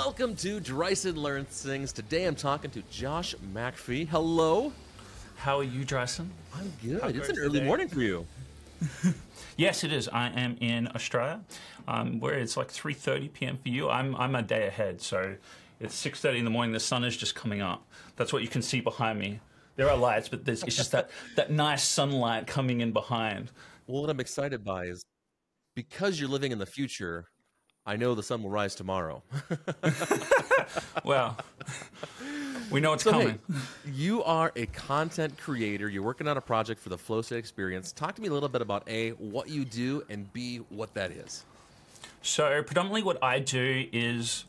Welcome to Drysen Learns Things. Today I'm talking to Josh MacPhee. Hello. How are you, Drysen? I'm good. It's an early morning for you. Yes, it is. I am in Australia, where it's like 3:30 p.m. for you. I'm a day ahead, so it's 6:30 in the morning. The sun is just coming up. That's what you can see behind me. There are lights, but it's just that nice sunlight coming in behind. Well, what I'm excited by is because you're living in the future, I know the sun will rise tomorrow. Well, we know it's coming. Hey, you are a content creator. You're working on a project for the Flowstate Experience. Talk to me a little bit about A, what you do, and B, what that is. So predominantly what I do is,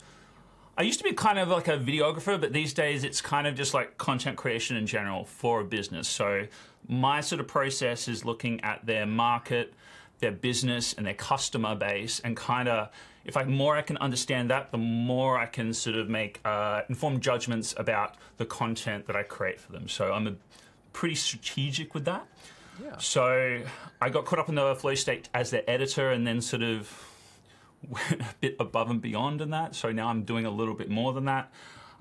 I used to be kind of like a videographer, but these days it's kind of just like content creation in general for a business. So my sort of process is looking at their market, their business, and their customer base, and kind of, if I can understand that, the more I can sort of make informed judgments about the content that I create for them. So I'm pretty strategic with that. Yeah. So I got caught up in the Flowstate as their editor, and then sort of went a bit above and beyond in that. So now I'm doing a little bit more than that.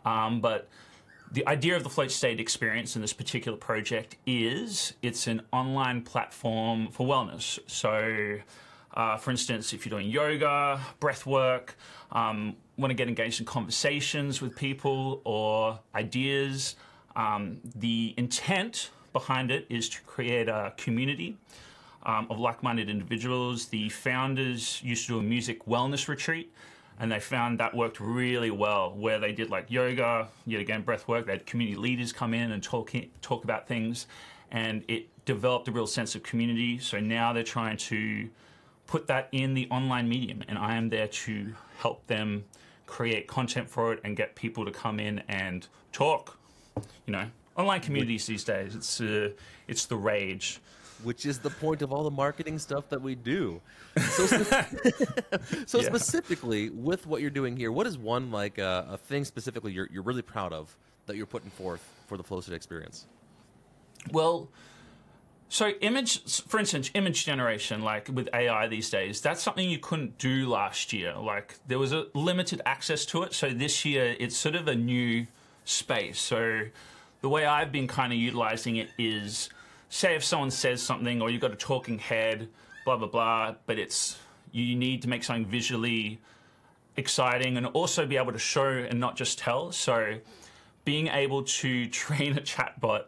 But the idea of the Flowstate Experience in this particular project is it's an online platform for wellness. So for instance, if you're doing yoga, breath work, want to get engaged in conversations with people or ideas, the intent behind it is to create a community of like-minded individuals. The founders used to do a music wellness retreat, and they found that worked really well, where they did like yoga, yet again breath work. They had community leaders come in and talk about things, and it developed a real sense of community. So now they're trying to put that in the online medium, and I am there to help them create content for it and get people to come in and talk. You know, online communities these days, it's the rage. Which is the point of all the marketing stuff that we do. So, specifically, with what you're doing here, what is one like a thing specifically you're really proud of that you're putting forth for the Flowstate Experience? Well, so for instance, image generation, like with AI these days, that's something you couldn't do last year. Like there was a limited access to it. So this year, it's sort of a new space. So the way I've been kind of utilizing it is, say if someone says something or you've got a talking head, blah, blah, blah, but you need to make something visually exciting and also be able to show and not just tell. So being able to train a chatbot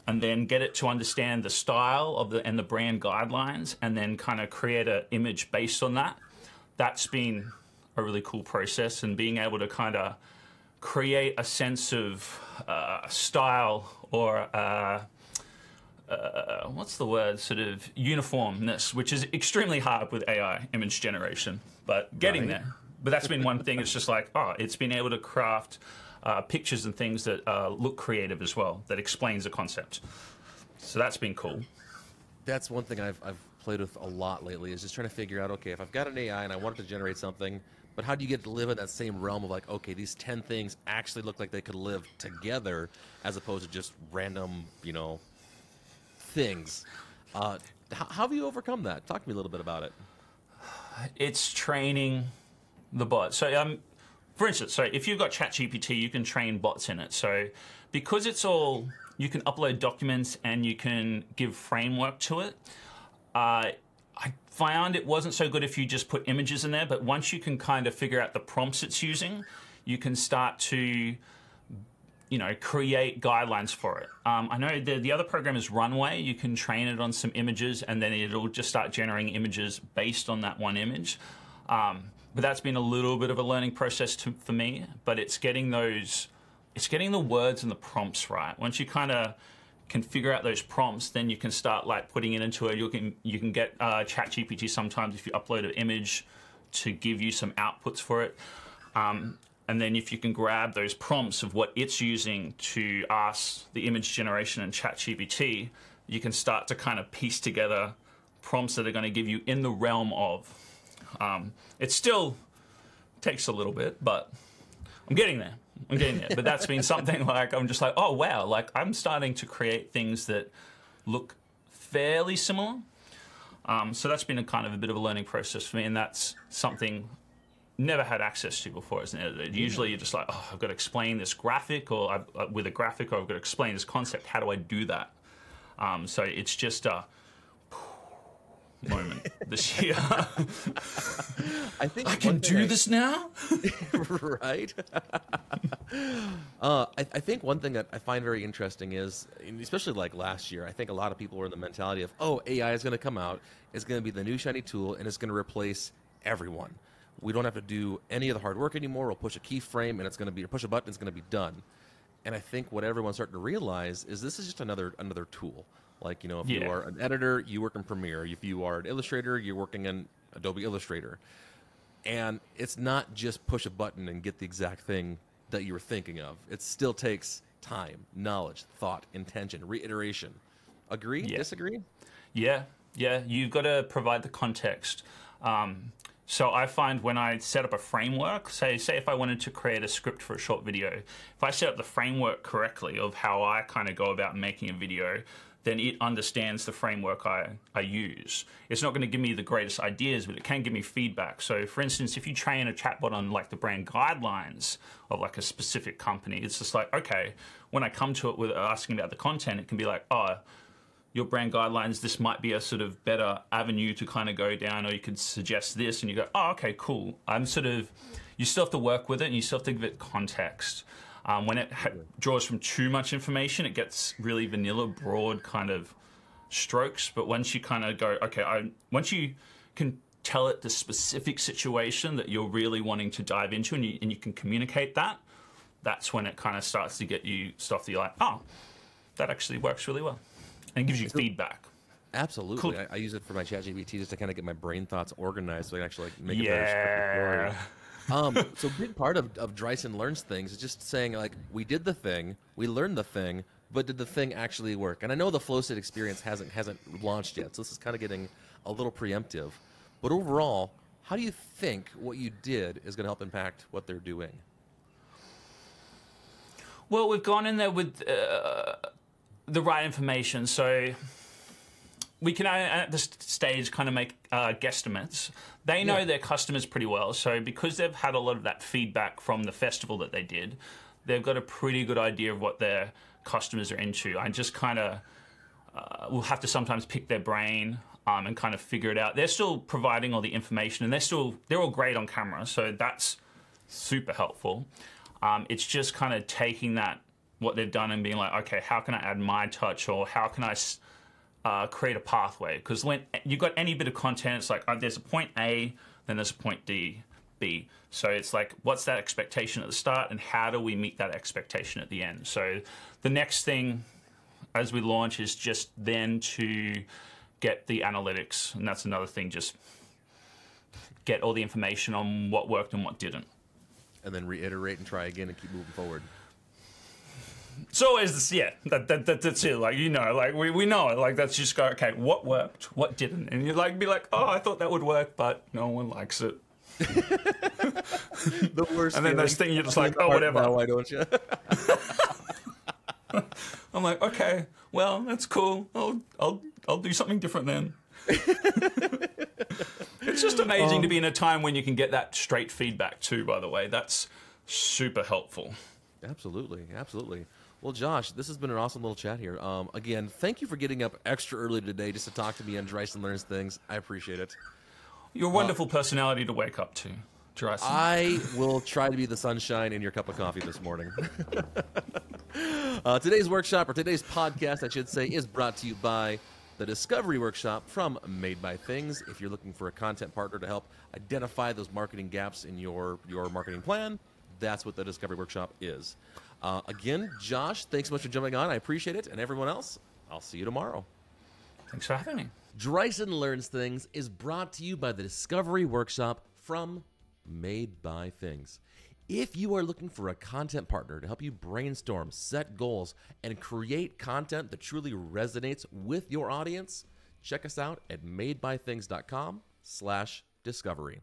and then get it to understand the style and the brand guidelines and then kind of create an image based on that, that's been a really cool process. And being able to kind of create a sense of style or what's the word, sort of uniformness, which is extremely hard with AI image generation, but getting there. But that's been one thing. It's just like, it's been able to craft pictures and things that look creative as well, that explains the concept. So that's been cool. That's one thing I've played with a lot lately, is just trying to figure out, okay, if I've got an AI and I want it to generate something, but how do you get to live in that same realm of like, okay, these 10 things actually look like they could live together as opposed to just random, you know, things. How have you overcome that? Talk to me a little bit about it. It's training the bot. So for instance, so if you've got ChatGPT, you can train bots in it. So because it's all, you can upload documents and you can give framework to it. I found it wasn't so good if you just put images in there, but once you can kind of figure out the prompts it's using, you can start to, you know, create guidelines for it. I know the other program is Runway. You can train it on some images and then it'll just start generating images based on that one image. But that's been a little bit of a learning process for me, but it's getting the words and the prompts right. Once you kind of can figure out those prompts, then you can start like putting it into it. You can get ChatGPT sometimes if you upload an image to give you some outputs for it. And then if you can grab those prompts of what it's using to ask the image generation and ChatGPT, you can start to kind of piece together prompts that are going to give you in the realm of. It still takes a little bit, but I'm getting there. But that's been something like, I'm just like, oh, wow. Like I'm starting to create things that look fairly similar. So that's been a kind of a bit of a learning process for me. And that's something never had access to before as an editor. Usually you're just like, oh, I've got to explain this graphic, or with a graphic, or I've got to explain this concept. How do I do that? So it's just a moment this year. I think I can do this now? Right? I think one thing that I find very interesting is, especially like last year, I think a lot of people were in the mentality of, oh, AI is going to come out, it's going to be the new shiny tool, and it's going to replace everyone. We don't have to do any of the hard work anymore. We'll push a keyframe, and it's going to be, or push a button, it's going to be done. And I think what everyone's starting to realize is this is just another tool. Like, if you are an editor, you work in Premiere. If you are an illustrator, you're working in Adobe Illustrator. And it's not just push a button and get the exact thing that you were thinking of. It still takes time, knowledge, thought, intention, reiteration. Agree? Yeah. Disagree? Yeah. You've got to provide the context. So I find when I set up a framework, say if I wanted to create a script for a short video, if I set up the framework correctly of how I kind of go about making a video, then it understands the framework I use. It's not going to give me the greatest ideas, but it can give me feedback. So for instance, if you train a chatbot on like the brand guidelines of like a specific company, it's just like, okay, when I come to it with asking about the content, it can be like, oh, your brand guidelines, this might be a sort of better avenue to kind of go down, or you could suggest this, and you go, oh, okay, cool. You still have to work with it, and you still have to give it context. When it draws from too much information, it gets really vanilla, broad kind of strokes. But once you kind of go, okay, once you can tell it the specific situation that you're really wanting to dive into, and you can communicate that, that's when it kind of starts to get you stuff that you're like, oh, that actually works really well. And it gives you feedback. Absolutely. Cool. I use it for my ChatGPT just to kind of get my brain thoughts organized so I can actually make a better script. So a big part of Drysen Learns Things is just saying, like, we did the thing, we learned the thing, but did the thing actually work? And I know the Flowstate Experience hasn't launched yet, so this is kind of getting a little preemptive. But overall, how do you think what you did is going to help impact what they're doing? Well, we've gone in there with the right information, so we can at this stage kind of make guesstimates. They know their customers pretty well, so because they've had a lot of that feedback from the festival that they did, they've got a pretty good idea of what their customers are into. I just kind of will have to sometimes pick their brain and kind of figure it out. They're still providing all the information, and they're all great on camera, so that's super helpful. It's just kind of taking what they've done and being like, okay, how can I add my touch, or how can I create a pathway? Because when you've got any bit of content, it's like, there's a point A, then there's a point D, B. So it's like, what's that expectation at the start, and how do we meet that expectation at the end? So the next thing as we launch is just then to get the analytics, and that's another thing, just get all the information on what worked and what didn't. And then reiterate and try again and keep moving forward. It's always this, that's it. Like, like we know it. Like, that's just go, okay, what worked, what didn't, and you like be like, oh, I thought that would work, but no one likes it. The worst. And then this thing, you're just like, oh, whatever. Now, why don't you? I'm like, okay, well, that's cool. I'll do something different then. It's just amazing to be in a time when you can get that straight feedback too. By the way, that's super helpful. Absolutely. Well, Josh, this has been an awesome little chat here. Again, thank you for getting up extra early today just to talk to me on Drysen Learns Things. I appreciate it. You're a wonderful personality to wake up to, Drysen. I will try to be the sunshine in your cup of coffee this morning. Today's workshop, or today's podcast, I should say, is brought to you by the Discovery Workshop from Made by Things. If you're looking for a content partner to help identify those marketing gaps in your marketing plan, that's what the Discovery Workshop is. Again, Josh, thanks so much for jumping on. I appreciate it. And everyone else, I'll see you tomorrow. Thanks for having me. Drysen Learns Things is brought to you by the Discovery Workshop from Made by Things. If you are looking for a content partner to help you brainstorm, set goals, and create content that truly resonates with your audience, check us out at madebythings.com/discovery.